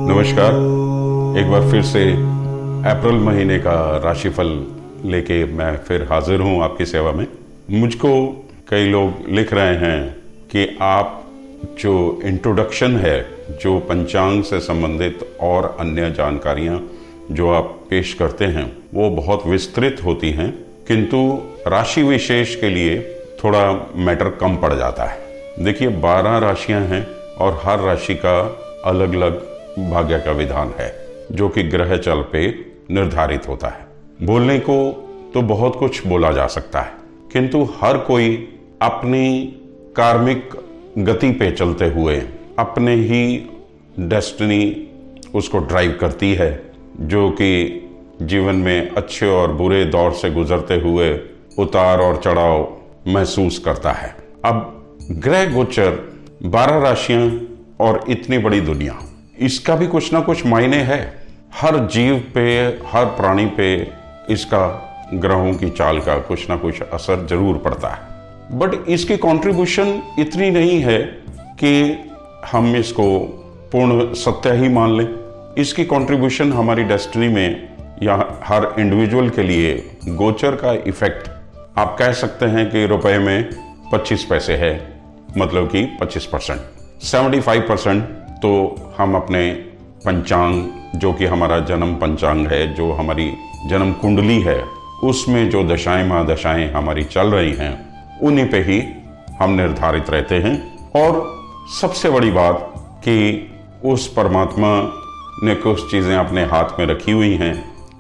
नमस्कार। एक बार फिर से अप्रैल महीने का राशिफल लेके मैं फिर हाजिर हूं आपकी सेवा में। मुझको कई लोग लिख रहे हैं कि आप जो इंट्रोडक्शन है, जो पंचांग से संबंधित और अन्य जानकारियां जो आप पेश करते हैं वो बहुत विस्तृत होती हैं, किंतु राशि विशेष के लिए थोड़ा मैटर कम पड़ जाता है। देखिए, 12 राशियां हैं और हर राशि का अलग अलग भाग्य का विधान है जो कि ग्रह चल पे निर्धारित होता है। बोलने को तो बहुत कुछ बोला जा सकता है, किंतु हर कोई अपनी कार्मिक गति पे चलते हुए अपने ही डेस्टिनी उसको ड्राइव करती है, जो कि जीवन में अच्छे और बुरे दौर से गुजरते हुए उतार और चढ़ाव महसूस करता है। अब ग्रह गोचर, 12 राशियां और इतनी बड़ी दुनिया, इसका भी कुछ ना कुछ मायने है। हर जीव पे, हर प्राणी पे इसका, ग्रहों की चाल का कुछ ना कुछ असर जरूर पड़ता है। बट इसकी कंट्रीब्यूशन इतनी नहीं है कि हम इसको पूर्ण सत्य ही मान लें। इसकी कंट्रीब्यूशन हमारी डेस्टिनी में या हर इंडिविजुअल के लिए गोचर का इफेक्ट आप कह सकते हैं कि रुपए में 25 पैसे है, मतलब कि 25%। 75% तो हम अपने पंचांग, जो कि हमारा जन्म पंचांग है, जो हमारी जन्म कुंडली है, उसमें जो दशाएं महादशाएं हमारी चल रही हैं उन्हीं पे ही हम निर्धारित रहते हैं। और सबसे बड़ी बात कि उस परमात्मा ने कुछ चीज़ें अपने हाथ में रखी हुई हैं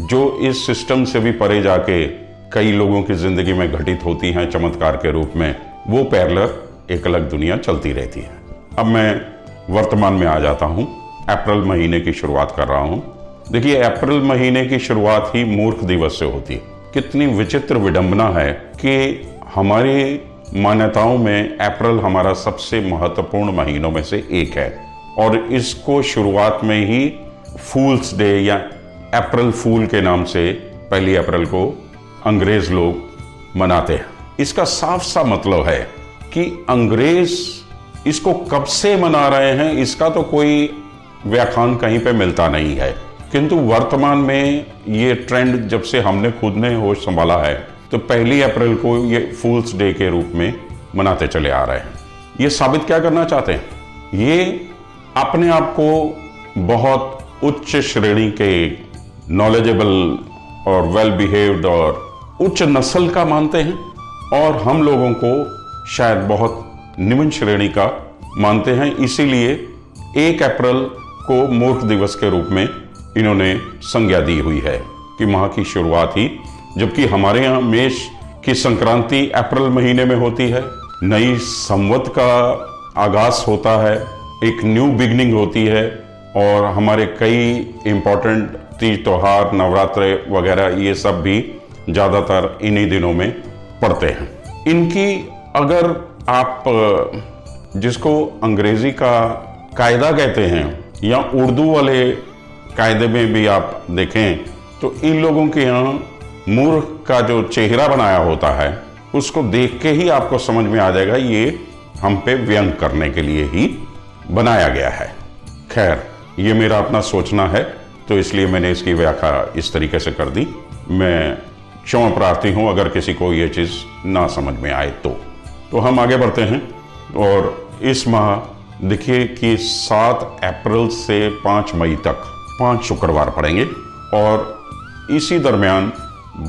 जो इस सिस्टम से भी परे जाके कई लोगों की जिंदगी में घटित होती हैं चमत्कार के रूप में। वो पैरेलल एक अलग दुनिया चलती रहती है। अब मैं वर्तमान में आ जाता हूं। अप्रैल महीने की शुरुआत कर रहा हूं। देखिए, अप्रैल महीने की शुरुआत ही मूर्ख दिवस से होती है। कितनी विचित्र विडंबना है कि हमारी मान्यताओं में अप्रैल हमारा सबसे महत्वपूर्ण महीनों में से एक है और इसको शुरुआत में ही फूल्स डे या अप्रैल फूल के नाम से 1 अप्रैल को अंग्रेज लोग मनाते हैं। इसका साफ सा मतलब है कि अंग्रेज इसको कब से मना रहे हैं इसका तो कोई व्याख्यान कहीं पे मिलता नहीं है, किंतु वर्तमान में ये ट्रेंड जब से हमने खुद ने होश संभाला है तो 1 अप्रैल को ये फूल्स डे के रूप में मनाते चले आ रहे हैं। ये साबित क्या करना चाहते हैं? ये अपने आप को बहुत उच्च श्रेणी के, नॉलेजेबल और वेल बिहेव्ड और उच्च नस्ल का मानते हैं और हम लोगों को शायद बहुत निम्न श्रेणी का मानते हैं। इसीलिए 1 अप्रैल को मूर्ख दिवस के रूप में इन्होंने संज्ञा दी हुई है कि माह की शुरुआत ही, जबकि हमारे यहाँ मेष की संक्रांति अप्रैल महीने में होती है, नई संवत का आगाज होता है, एक न्यू बिगनिंग होती है और हमारे कई इंपॉर्टेंट तीज त्योहार, नवरात्र वगैरह ये सब भी ज़्यादातर इन्हीं दिनों में पड़ते हैं। इनकी अगर आप जिसको अंग्रेजी का कायदा कहते हैं या उर्दू वाले कायदे में भी आप देखें तो इन लोगों के यहाँ मूर्ख का जो चेहरा बनाया होता है उसको देख के ही आपको समझ में आ जाएगा ये हम पे व्यंग करने के लिए ही बनाया गया है। खैर, ये मेरा अपना सोचना है तो इसलिए मैंने इसकी व्याख्या इस तरीके से कर दी। मैं क्षमा प्रार्थी हूँ अगर किसी को ये चीज़ ना समझ में आए तो हम आगे बढ़ते हैं। और इस माह देखिए कि 7 अप्रैल से 5 मई तक 5 शुक्रवार पड़ेंगे और इसी दरमियान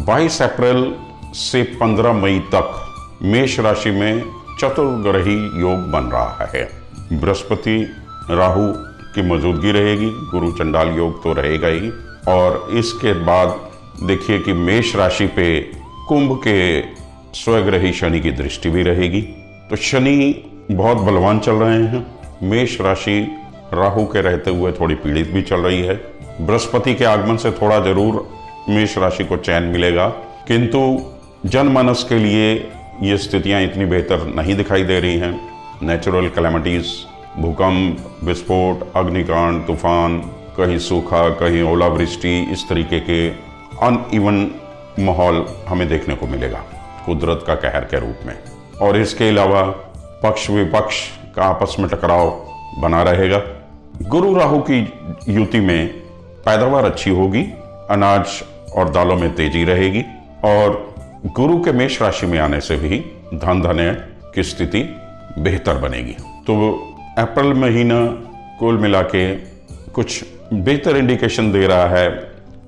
22 अप्रैल से 15 मई तक मेष राशि में चतुर्ग्रही योग बन रहा है। बृहस्पति राहु की मौजूदगी रहेगी, गुरु चंडाल योग तो रहेगा ही। और इसके बाद देखिए कि मेष राशि पे कुंभ के स्वग्रही शनि की दृष्टि भी रहेगी। तो शनि बहुत बलवान चल रहे हैं। मेष राशि राहु के रहते हुए थोड़ी पीड़ित भी चल रही है। बृहस्पति के आगमन से थोड़ा जरूर मेष राशि को चैन मिलेगा, किंतु जनमानस के लिए ये स्थितियां इतनी बेहतर नहीं दिखाई दे रही हैं। नेचुरल कैलेमिटीज, भूकंप, विस्फोट, अग्निकांड, तूफान, कहीं सूखा, कहीं ओलावृष्टि, इस तरीके के अनइवन माहौल हमें देखने को मिलेगा कुदरत का कहर के रूप में। और इसके अलावा पक्ष विपक्ष का आपस में टकराव बना रहेगा। गुरु राहु की युति में पैदावार अच्छी होगी, अनाज और दालों में तेजी रहेगी, और गुरु के मेष राशि में आने से भी धन धान्य की स्थिति बेहतर बनेगी। तो अप्रैल महीना कुल मिला के कुछ बेहतर इंडिकेशन दे रहा है।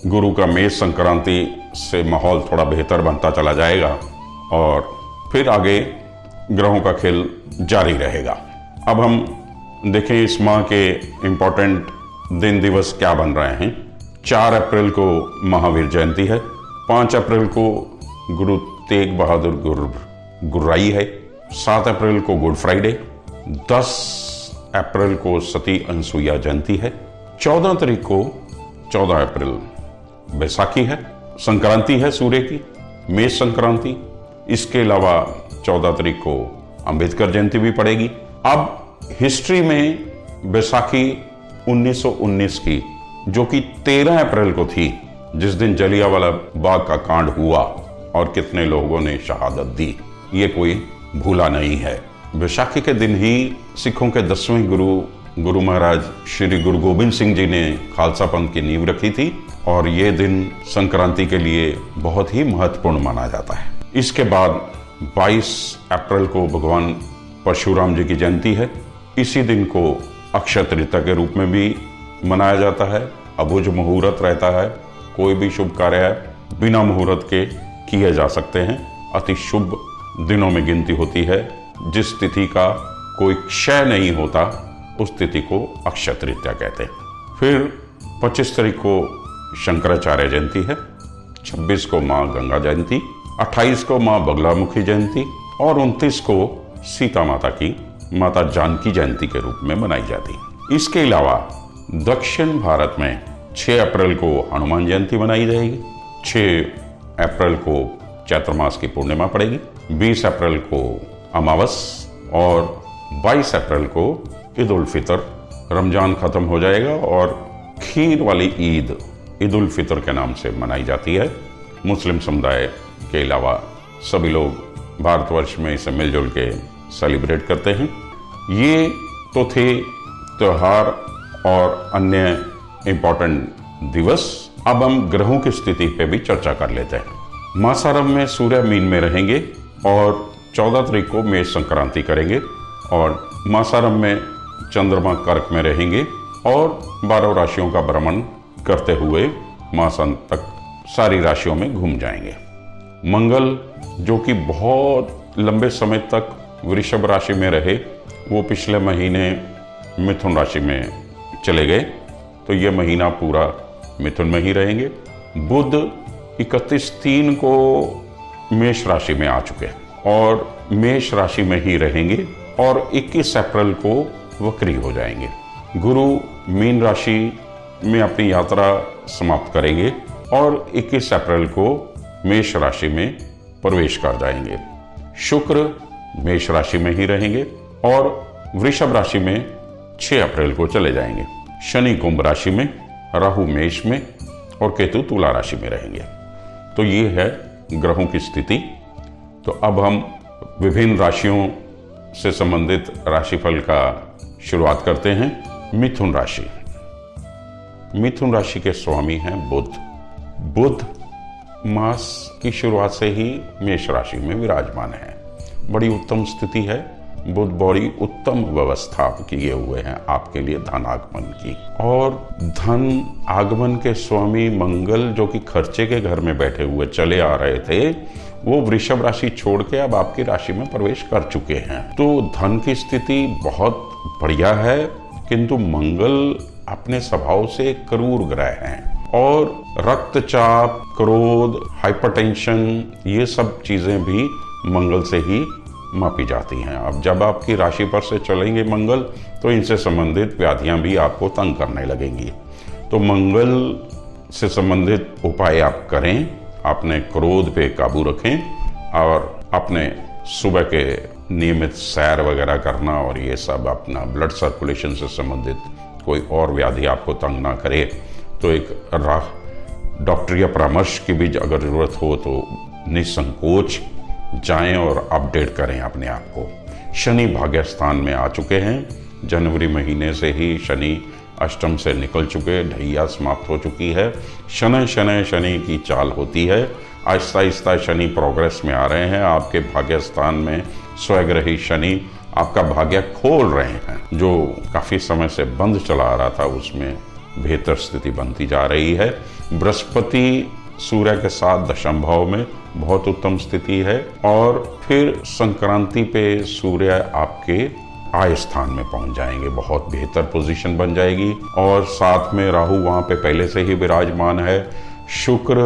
गुरु का मेष संक्रांति से माहौल थोड़ा बेहतर बनता चला जाएगा और फिर आगे ग्रहों का खेल जारी रहेगा। अब हम देखें इस माह के इम्पोर्टेंट दिन दिवस क्या बन रहे हैं। 4 अप्रैल को महावीर जयंती है। 5 अप्रैल को गुरु तेग बहादुर गुर्राई है। 7 अप्रैल को गुड फ्राइडे। 10 अप्रैल को सती अनसुईया जयंती है। 14 तारीख को 14 अप्रैल बैसाखी है, संक्रांति है सूर्य की, मेष संक्रांति। इसके अलावा 14 तारीख को अंबेडकर जयंती भी पड़ेगी। अब हिस्ट्री में बैसाखी 1919 की, जो कि 13 अप्रैल को थी, जिस दिन जलियांवाला बाग का कांड हुआ और कितने लोगों ने शहादत दी, ये कोई भूला नहीं है। बैसाखी के दिन ही सिखों के 10वें गुरु महाराज श्री गुरु गोबिंद सिंह जी ने खालसा पंथ की नींव रखी थी, और ये दिन संक्रांति के लिए बहुत ही महत्वपूर्ण माना जाता है। इसके बाद 22 अप्रैल को भगवान परशुराम जी की जयंती है। इसी दिन को अक्षय तृतीया के रूप में भी मनाया जाता है। अबुझ मुहूर्त रहता है, कोई भी शुभ कार्य बिना मुहूर्त के किए जा सकते हैं। अति शुभ दिनों में गिनती होती है। जिस तिथि का कोई क्षय नहीं होता उस तिथि को अक्षय तृतीया कहते हैं। फिर 25 तारीख को शंकराचार्य जयंती है। 26 को माँ गंगा जयंती, 28 को माँ बगलामुखी जयंती और 29 को सीता माता की माता जानकी जयंती के रूप में मनाई जाती है। इसके अलावा दक्षिण भारत में 6 अप्रैल को हनुमान जयंती मनाई जाएगी। 6 अप्रैल को चैत्र मास की पूर्णिमा पड़ेगी। 20 अप्रैल को अमावस और 22 अप्रैल को ईद उल फितर, रमजान खत्म हो जाएगा और खीर वाली ईद उल फितर के नाम से मनाई जाती है। मुस्लिम समुदाय के अलावा सभी लोग भारतवर्ष में इसे मिलजुल के सेलिब्रेट करते हैं। ये तो थे त्योहार और अन्य इम्पोर्टेंट दिवस। अब हम ग्रहों की स्थिति पे भी चर्चा कर लेते हैं। मासारम में सूर्य मीन में रहेंगे और 14 तारीख को मेष संक्रांति करेंगे, और मासारम में चंद्रमा कर्क में रहेंगे और 12 राशियों का भ्रमण करते हुए मासांत तक सारी राशियों में घूम जाएंगे। मंगल जो कि बहुत लंबे समय तक वृषभ राशि में रहे, वो पिछले महीने मिथुन राशि में चले गए, तो ये महीना पूरा मिथुन में ही रहेंगे। बुध 31/3 को मेष राशि में आ चुके और मेष राशि में ही रहेंगे और 21 अप्रैल को वक्री हो जाएंगे। गुरु मीन राशि में अपनी यात्रा समाप्त करेंगे और 21 अप्रैल को मेष राशि में प्रवेश कर जाएंगे। शुक्र मेष राशि में ही रहेंगे और वृषभ राशि में 6 अप्रैल को चले जाएंगे। शनि कुंभ राशि में, राहु मेष में और केतु तुला राशि में रहेंगे। तो ये है ग्रहों की स्थिति। तो अब हम विभिन्न राशियों से संबंधित राशिफल का शुरुआत करते हैं। मिथुन राशि। मिथुन राशि के स्वामी हैं बुध। बुध मास की शुरुआत से ही मेष राशि में विराजमान है। बड़ी उत्तम स्थिति है। बुध बड़ी उत्तम व्यवस्था किए हुए हैं आपके लिए धन आगमन की। और धन आगमन के स्वामी मंगल जो कि खर्चे के घर में बैठे हुए चले आ रहे थे, वो वृषभ राशि छोड़ के अब आपकी राशि में प्रवेश कर चुके हैं। तो धन की स्थिति बहुत बढ़िया है, किंतु मंगल अपने स्वभाव से क्रूर ग्रह हैं और रक्तचाप, क्रोध, हाइपरटेंशन, ये सब चीजें भी मंगल से ही मापी जाती हैं। अब जब आपकी राशि पर से चलेंगे मंगल, तो इनसे संबंधित व्याधियां भी आपको तंग करने लगेंगी। तो मंगल से संबंधित उपाय आप करें, अपने क्रोध पे काबू रखें और अपने सुबह के नियमित सैर वगैरह करना, और ये सब अपना ब्लड सर्कुलेशन से संबंधित कोई और व्याधि आपको तंग ना करे, तो एक डॉक्टरी परामर्श की भी अगर ज़रूरत हो तो निसंकोच जाएं और अपडेट करें अपने आप को। शनि भाग्य स्थान में आ चुके हैं। जनवरी महीने से ही शनि अष्टम से निकल चुके, ढैया समाप्त हो चुकी है। शनि शनि शनि की चाल होती है। आहिस्ता आहिस्ता शनि प्रोग्रेस में आ रहे हैं। आपके भाग्य स्थान में स्वग्रही शनि आपका भाग्य खोल रहे हैं। जो काफ़ी समय से बंद चला आ रहा था उसमें बेहतर स्थिति बनती जा रही है। बृहस्पति सूर्य के साथ दशम भाव में बहुत उत्तम स्थिति है, और फिर संक्रांति पे सूर्य आपके आय स्थान में पहुंच जाएंगे, बहुत बेहतर पोजीशन बन जाएगी। और साथ में राहु वहां पे पहले से ही विराजमान है। शुक्र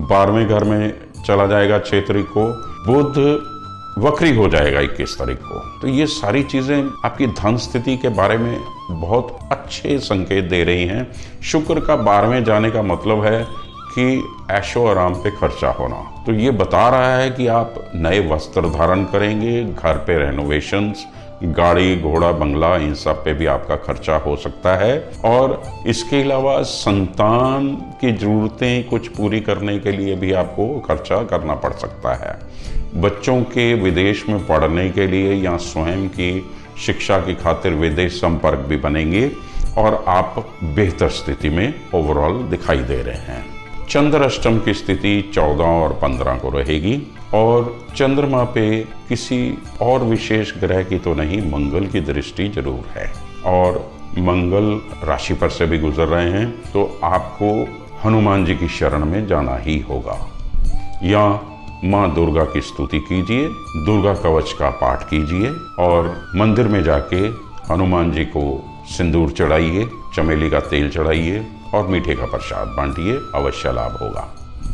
12वें घर में चला जाएगा 6 तारीख को। बुध वक्री हो जाएगा 21 तारीख को। तो ये सारी चीजें आपकी धन स्थिति के बारे में बहुत अच्छे संकेत दे रही हैं। शुक्र का 12वें जाने का मतलब है कि ऐशो आराम पे खर्चा होना। तो ये बता रहा है कि आप नए वस्त्र धारण करेंगे, घर पे रेनोवेशंस, गाड़ी घोड़ा बंगला, इन सब पे भी आपका खर्चा हो सकता है। और इसके अलावा संतान की जरूरतें कुछ पूरी करने के लिए भी आपको खर्चा करना पड़ सकता है। बच्चों के विदेश में पढ़ने के लिए या स्वयं की शिक्षा की खातिर विदेश संपर्क भी बनेंगे, और आप बेहतर स्थिति में ओवरऑल दिखाई दे रहे हैं। चंद्र अष्टम की स्थिति 14 और 15 को रहेगी, और चंद्रमा पे किसी और विशेष ग्रह की तो नहीं, मंगल की दृष्टि जरूर है, और मंगल राशि पर से भी गुजर रहे हैं। तो आपको हनुमान जी की शरण में जाना ही होगा, या माँ दुर्गा की स्तुति कीजिए, दुर्गा कवच का पाठ कीजिए, और मंदिर में जाके हनुमान जी को सिंदूर चढ़ाइए, चमेली का तेल चढ़ाइए और मीठे का प्रसाद बांटिए, अवश्य लाभ होगा।